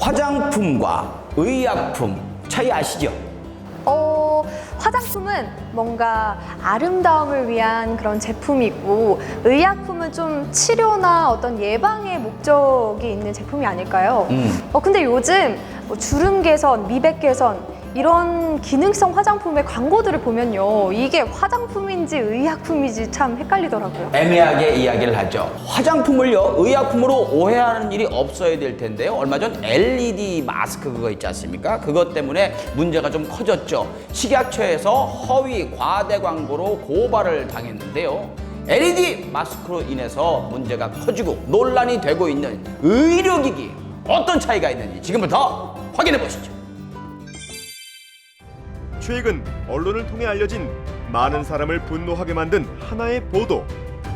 화장품과 의약품 차이 아시죠? 화장품은 뭔가 아름다움을 위한 그런 제품이고 의약품은 좀 치료나 어떤 예방의 목적이 있는 제품이 아닐까요? 근데 요즘 뭐 주름 개선, 미백 개선 이런 기능성 화장품의 광고들을 보면요, 이게 화장품인지 의약품인지 참 헷갈리더라고요. 애매하게 이야기를 하죠. 화장품을요, 의약품으로 오해하는 일이 없어야 될 텐데요. 얼마 전 LED 마스크 그거 있지 않습니까? 그것 때문에 문제가 좀 커졌죠. 식약처에서 허위 과대 광고로 고발을 당했는데요. LED 마스크로 인해서 문제가 커지고 논란이 되고 있는 의료기기, 어떤 차이가 있는지 지금부터 확인해 보시죠. 최근 언론을 통해 알려진 많은 사람을 분노하게 만든 하나의 보도.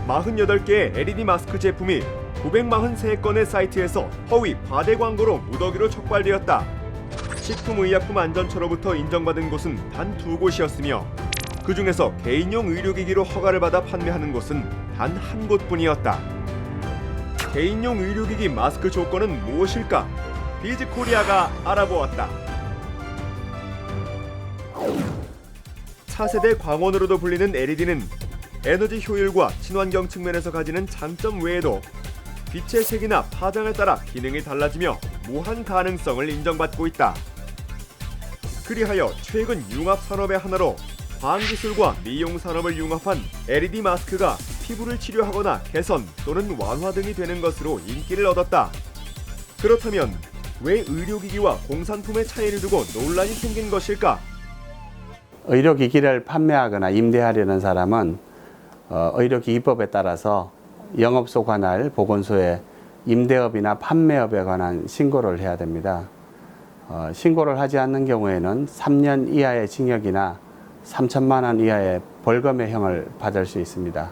48개의 LED 마스크 제품이 943건의 사이트에서 허위 과대 광고로 무더기로 촉발되었다. 식품의약품안전처로부터 인정받은 곳은 단 2곳이었으며 그 중에서 개인용 의료기기로 허가를 받아 판매하는 곳은 단 한 곳뿐이었다. 개인용 의료기기 마스크 조건은 무엇일까? 비즈코리아가 알아보았다. 차세대 광원으로도 불리는 LED는 에너지 효율과 친환경 측면에서 가지는 장점 외에도 빛의 색이나 파장에 따라 기능이 달라지며 무한 가능성을 인정받고 있다. 그리하여 최근 융합 산업의 하나로 광기술과 미용 산업을 융합한 LED 마스크가 피부를 치료하거나 개선 또는 완화 등이 되는 것으로 인기를 얻었다. 그렇다면 왜 의료기기와 공산품의 차이를 두고 논란이 생긴 것일까? 의료기기를 판매하거나 임대하려는 사람은 의료기기법에 따라서 영업소 관할 보건소에 임대업이나 판매업에 관한 신고를 해야 됩니다. 신고를 하지 않는 경우에는 3년 이하의 징역이나 3천만 원 이하의 벌금의 형을 받을 수 있습니다.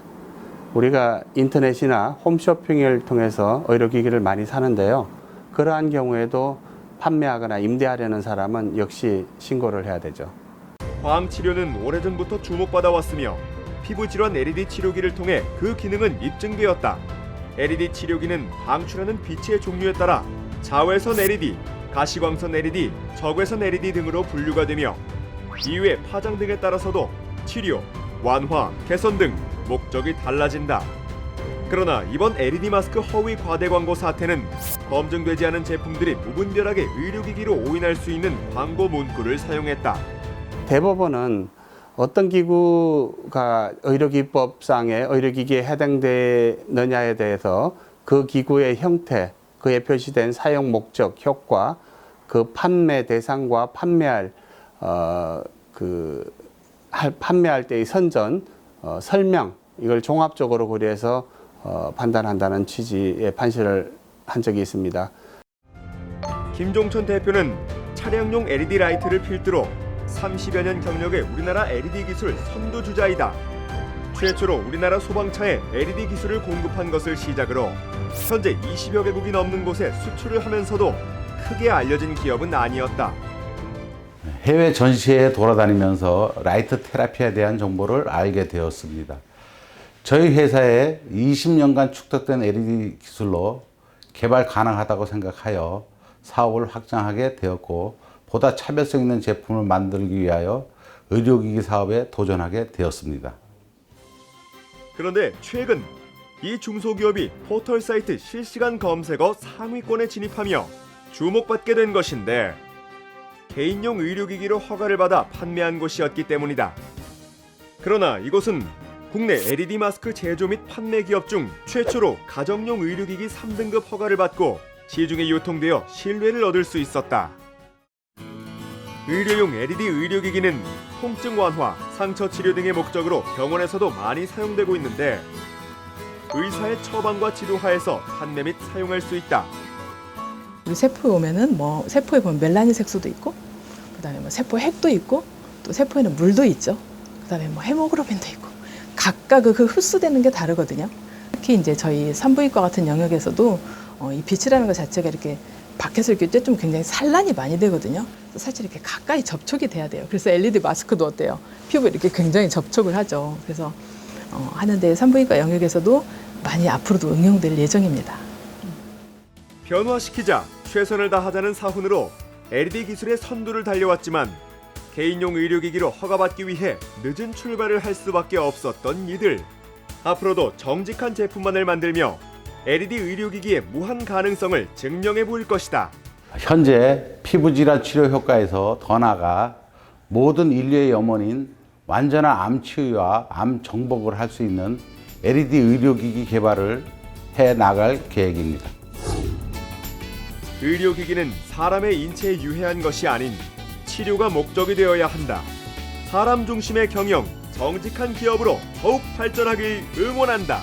우리가 인터넷이나 홈쇼핑을 통해서 의료기기를 많이 사는데요. 그러한 경우에도 판매하거나 임대하려는 사람은 역시 신고를 해야 되죠. 광치료는 오래전부터 주목받아 왔으며 피부질환 LED 치료기를 통해 그 기능은 입증되었다. LED 치료기는 방출하는 빛의 종류에 따라 자외선 LED, 가시광선 LED, 적외선 LED 등으로 분류가 되며 이외 파장 등에 따라서도 치료, 완화, 개선 등 목적이 달라진다. 그러나 이번 LED 마스크 허위 과대 광고 사태는 검증되지 않은 제품들이 무분별하게 의료기기로 오인할 수 있는 광고 문구를 사용했다. 대법원은 어떤 기구가 의료기법상의 의료기기에 해당되느냐에 대해서 그 기구의 형태, 그에 표시된 사용 목적, 효과, 그 판매 대상과 판매할 판매할 때의 선전, 설명, 이걸 종합적으로 고려해서 판단한다는 취지의 판시를 한 적이 있습니다. 김종천 대표는 차량용 LED 라이트를 필두로 30여 년 경력의 우리나라 LED 기술 선두주자이다. 최초로 우리나라 소방차에 LED 기술을 공급한 것을 시작으로 현재 20여 개국이 넘는 곳에 수출을 하면서도 크게 알려진 기업은 아니었다. 해외 전시회에 돌아다니면서 라이트 테라피에 대한 정보를 알게 되었습니다. 저희 회사에 20년간 축적된 LED 기술로 개발 가능하다고 생각하여 사업을 확장하게 되었고 보다 차별성 있는 제품을 만들기 위하여 의료기기 사업에 도전하게 되었습니다. 그런데 최근 이 중소기업이 포털 사이트 실시간 검색어 상위권에 진입하며 주목받게 된 것인데 개인용 의료기기로 허가를 받아 판매한 곳이었기 때문이다. 그러나 이곳은 국내 LED 마스크 제조 및 판매 기업 중 최초로 가정용 의료기기 3등급 허가를 받고 시중에 유통되어 신뢰를 얻을 수 있었다. 의료용 LED 의료기기는 통증 완화, 상처 치료 등의 목적으로 병원에서도 많이 사용되고 있는데 의사의 처방과 지도하에서 판매 및 사용할 수 있다. 우리 세포에 오면은 세포에 보면 멜라닌 색소도 있고, 그다음에 세포 핵도 있고, 또 세포에는 물도 있죠. 그다음에 헤모글로빈도 있고, 각각 그 흡수되는 게 다르거든요. 특히 이제 저희 산부인과 같은 영역에서도 이 빛이라는 것 자체가 이렇게 밖에서 이렇게 좀 굉장히 산란이 많이 되거든요. 사실 이렇게 가까이 접촉이 돼야 돼요. 그래서 LED 마스크도 어때요? 피부에 이렇게 굉장히 접촉을 하죠. 그래서 하는데 산부인과 영역에서도 많이 앞으로도 응용될 예정입니다. 변화시키자 최선을 다하자는 사훈으로 LED 기술의 선두를 달려왔지만 개인용 의료기기로 허가받기 위해 늦은 출발을 할 수밖에 없었던 이들. 앞으로도 정직한 제품만을 만들며 LED 의료기기의 무한 가능성을 증명해 보일 것이다. 현재 피부질환 치료 효과에서 더 나아가 모든 인류의 염원인 완전한 암 치유와 암 정복을 할 수 있는 LED 의료기기 개발을 해 나갈 계획입니다. 의료기기는 사람의 인체에 유해한 것이 아닌 치료가 목적이 되어야 한다. 사람 중심의 경영, 정직한 기업으로 더욱 발전하길 응원한다.